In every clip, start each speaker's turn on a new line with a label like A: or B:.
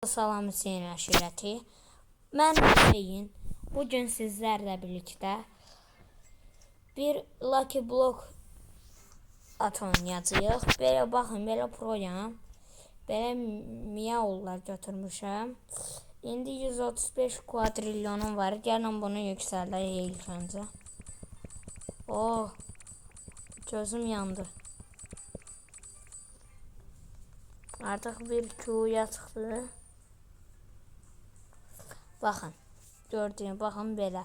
A: Salam Hüseyin aşirəti. Mən Hüseyin. Bugün sizlərlə birlikdə bir Lucky Block at oynayacağıq. Belə baxın, belə proyam. Belə miyaullar götürmüşəm. İndi 135 quadrilyonum var. Gəlin bunu yüksəldək ilk öncə. Oh, gözüm yandı. Artıq bir Q'ya çıxdı. Baxın, gördüyün, baxın belə.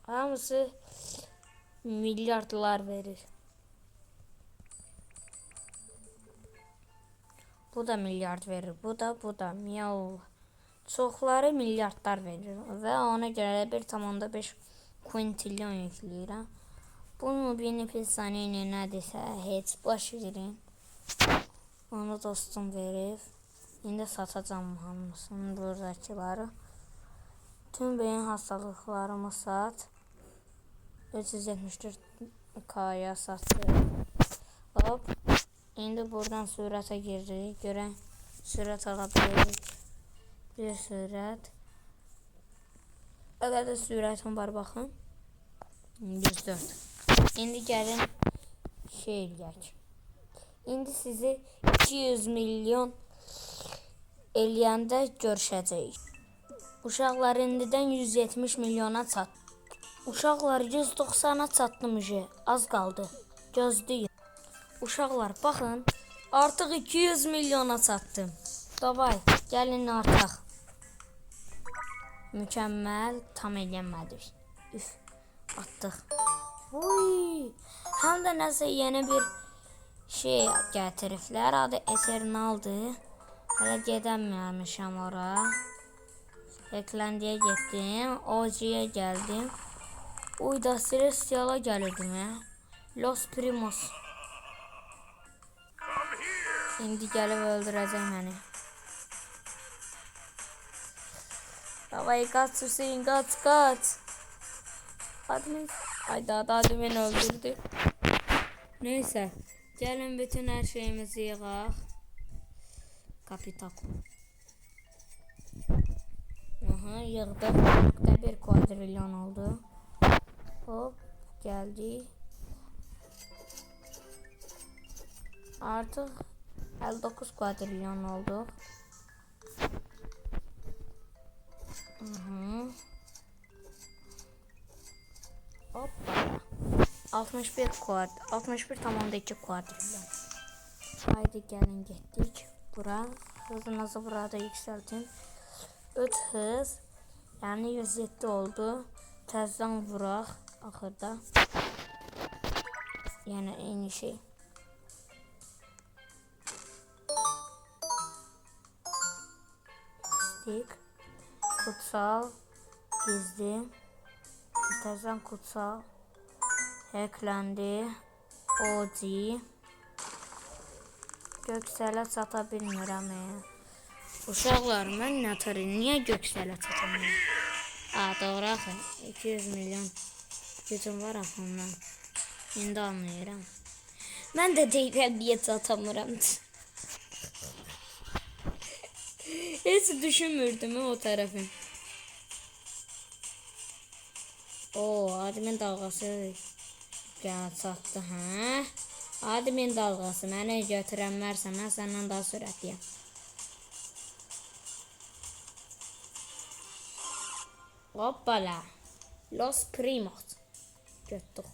A: Hamısı milyardlar verir. Bu da milyard verir, bu da miyav. Çoxları milyardlar verir və ona görə 1,5 quintilyon yükləyirəm. Bunu bir saniyə nədirsə heç baş verin. Onu dostum verib. İndi satacağım hamısını, buradakiları. Tüm beyin hastalıklarımı sat. 374K'ya satdım. Hop. İndi buradan sürətə girdik. Görən sürət alabilirik. Bir sürət. Nə qədər sürətim var baxın. 104. İndi gəlin şey eləyək. İndi sizi 200 milyon eləyəndə görüşəcəyik. Uşaqlar indidən 170 milyona çat. Uşaqlar 190'a çatmış. Az qaldı. Gözləyin. Uşaqlar baxın. Artıq 200 milyona çatdım. Davay, gəlin artıq. Mükəmməl, tam eləyənmədik. Üf, atdıq. Uy, həm də nəsə yeni bir şey gətiriblər. Adı Eternaldır. Hələ gedəməmişəm ora. Eklendiyə getdim. OG'yə gəldim. Uyda Celestial'a gəlirdim ya. Los Primos. İndi gəlib öldürəcək məni. Davay kaç Hüseyin, kaç. Admin. Ayda admin öldürdü. Neyse. Gəlin bütün hər şeyimizi yığaq. Kapital. Aha, yığdıq. 1 quadrilyon oldu. Hop, geldi. Artıq 59 quadrilyon oldu. Hoppa. 61,2 quadrilyon. Haydi gəlin getdik. Bura. Hızınızı burada yükseltin. 3 hız. Yani 107 oldu. Təzdən vuraq. Axırda. Yani eyni şey. Stik. Kutsal. Gizli. Təzdən kutsal. Hacklendi. OG. Göksələ çata bilmirəm. Uşaqlar, mən nətəri niyə göksələ çatamıyorum? Doğru axı. 200 milyon gücüm var axı. İndi anlayıram. Mən də deyirəm niyə çatamıram. Heç düşünmürdüm o tərəfi. Admin dalğası gəl çatdı, hə? Admin dalğası məni götürənlərsə mən səndən daha sürətliyəm. Hoppala. Los Primos. Götdük.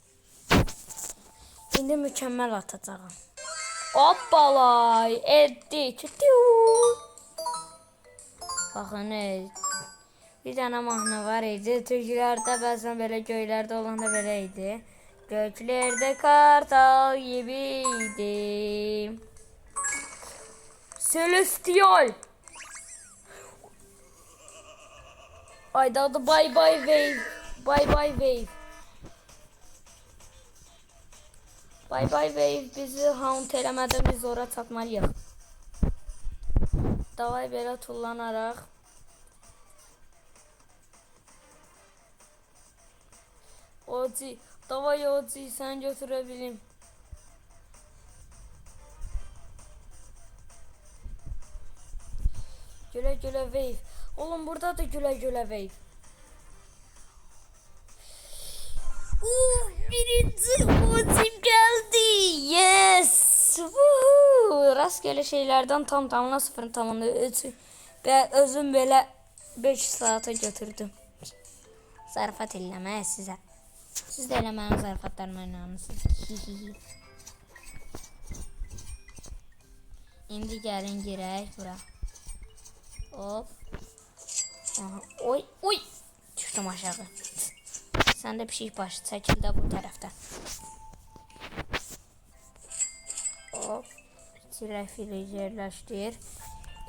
A: İndi mükəmməl atacağım. Hoppala. Etdik. Baxın, bir dənə mahnı var idi. Türklərdə bəzən belə, göylərdə olanda belə idi. Göklərdə kartal gibiydim. Celestial. Ayda adı bye bye wave. Bye bye wave. Bye bye wave bizi haunt eləmədən biz ora çatmalıyıq. Davay belə tullanaraq. OG. Davay OG, sən götürə bilim. Güle güle wave. Oğlum burada da güle güle wave. Birinci ultim geldi. Yes. Woohoo. Rastgele şeylerden tam tamına 0 tamına 3. Ve özüm böyle 5 saate götürdüm. Zarafat eləməyə sizə. Siz də elə mənim zarafatlarıma inanırsınız. İndi gəlin girək bura. Hop. Aha. Oy oy. Düşdüm aşağı. Sən də pişik başı çəkil də bu tərəfdən. Hop. Çirəfili yerləşdir.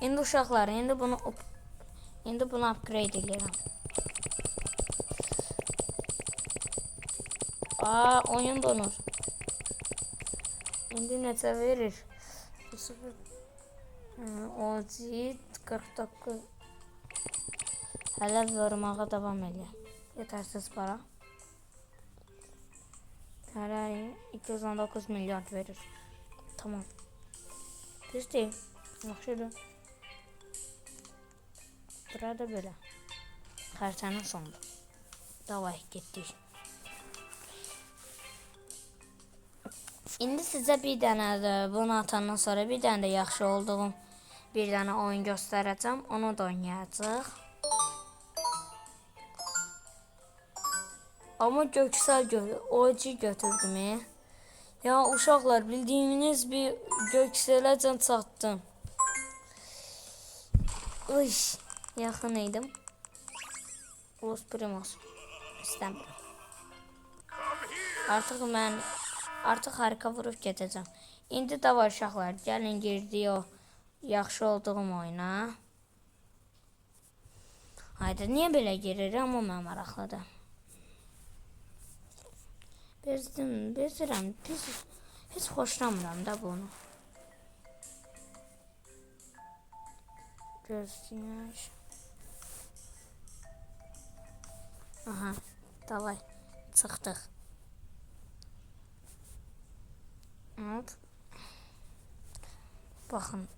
A: İndi uşaqlar, indi bunu upgrade edirəm. Aa, oyun donur. İndi neçə verir? 0 Ozit 49. Hələ vurmağa davam edir. Yetərsiz para. Hələ 219 milyard verir. Tamam. Düz deyil. Yaxşıdır. Burada belə. Xərçənin sonunda. Davay getdik. İndi sizə bir dənə də bunu atandan sonra bir dənə də yaxşı olduğum bir dənə oyun göstərəcəm. Onu da oynayacaq. Amma göksel OG götürdüm. Ya uşaqlar, bildiyiniz bir gökseləcən çatdım. Uy, yaxın idim. Los Primos. İstəmirəm. Artıq harika vurup gedəcəm. İndi də var uşaqlar, gəlin girdik o yaxşı olduğum oyuna. Hayda, niyə belə girirəm, o mənə maraqlıdır. Bezirəm, heç xoşlamıram da bunu. Gözləyək. Aha, davay, çıxdıq. Hop. Bakın.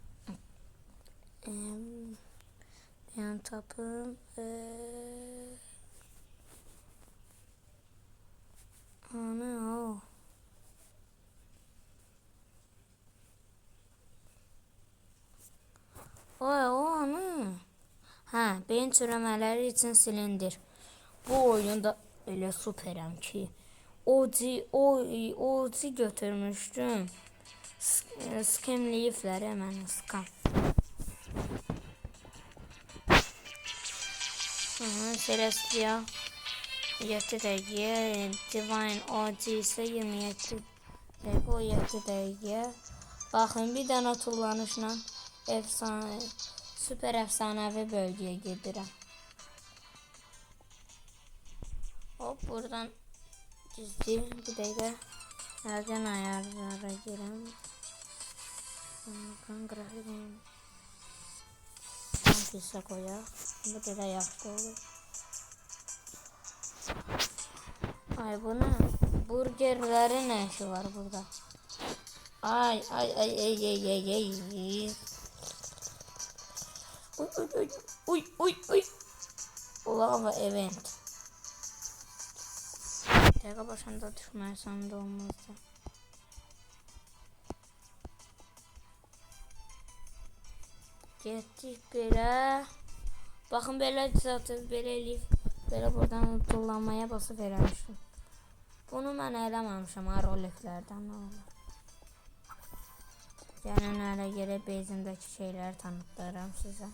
A: Ben tapım. Ana o. Oy o ana. Ha, beyin çürəmələri için silindir. Bu oyunda öyle süperəm ki. OG götürmüştüm. Skemleyifler hemen skam. Celestia 7 dəqiqə, Divine OG ise 27 dəqiqə, o 7 dəqiqə. Baxın, bir dənə tullanışla süper efsanevi bölgeye gedirəm. Hop, buradan gizli bir dəqiqə. Nereden ayarlara girəm. Qrafiqin pizza koyaq. Bu da yaxşı olur. Ay, bu ne? Burgerlerin ne işi var burada? Ay. Uy. Lava event. Dəqiqə başında düşməsən də olmazdı. Getdik belə. Baxın, belə zaten belə eləyib. Belə buradan tullanmaya basıb eləmişdim. Bunu mən eləməmişim roliklərdən. Gəlin hələ yerə bezimdəki şeyləri tanıtlarım sizə.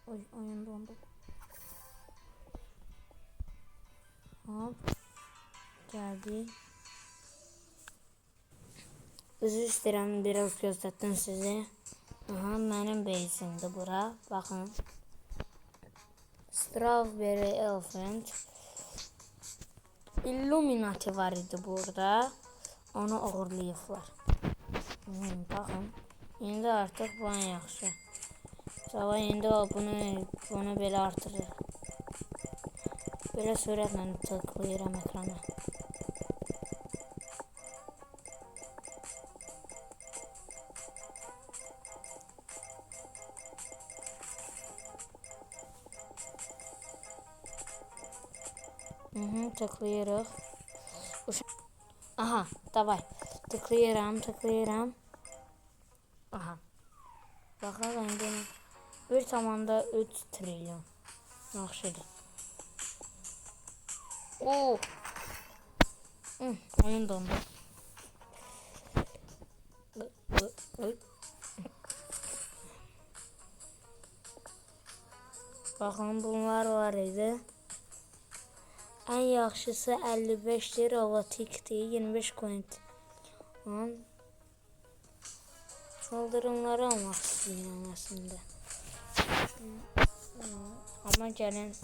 A: Oy, oyun dondu. Hop. Geldi. Özür istedim, biraz gösterdim size. Aha, benim base'imdi bura. Bakın. Strawberry Elephant. Illuminati var idi burada. Onu uğurlayıblar. Bakın. İndi artıq bu en yaxşı. Sabah indi bunu belə artırır. Belə sürətlə tıklayıram ekrana. Tıklayırıq. Aha, davay. Tıklayıram. Aha. Bakalım indi. 1,3 trilyon. Yaxşıdır. Oo. Oyun dondu. Bakın bunlar var idi. En yaxşısı 55'tir. Avatik'ti. 25 coin. Saldırımları almaq istəyirəm aslında. Ama gəlin.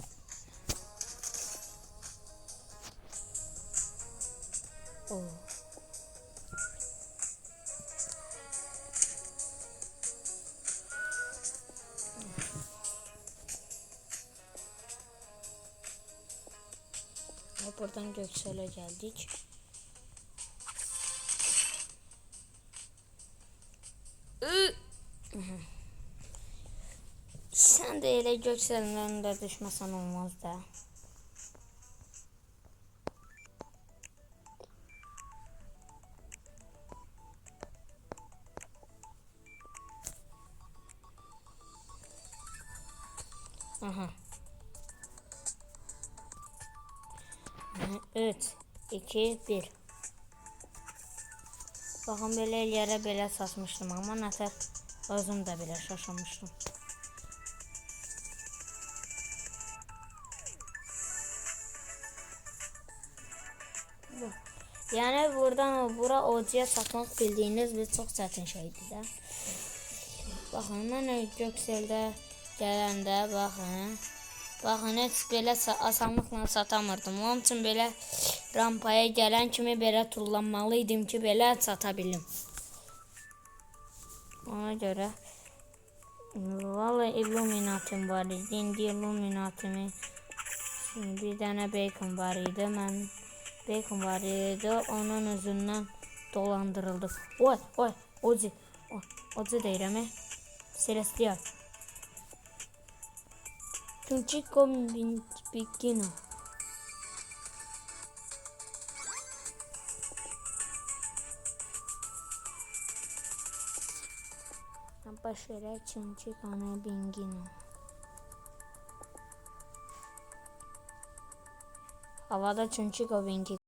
A: Buradan Göksel'e geldik. Sen de elə Göksel'in önünde düşmesen olmaz da. Aha. 3, 2, 1. Baxın belə yerə belə saçmışdım, amma nətər özüm də belə şaşırmışdım. Yəni buradan bura OC-yə satmaq bildiyiniz bir çox çətin şeydir də. Baxın, mən Göksel'də gələndə baxın. Baxın, heç belə asanlıqla satamırdım. Onun üçün belə rampaya gələn kimi belə tullanmalıydım ki, belə sata bilim. Ona görə vallahi Illuminatim var idi. İndi Illuminatimi bir dənə bacon var idi. Mən bacon var idi. Onun özündən dolandırıldı. Oy, Ozi. Ozi deyirəm. Celestial. Tunchico Bikino. Başarı Tunchico Bingino. Havada Tunchico Bingino.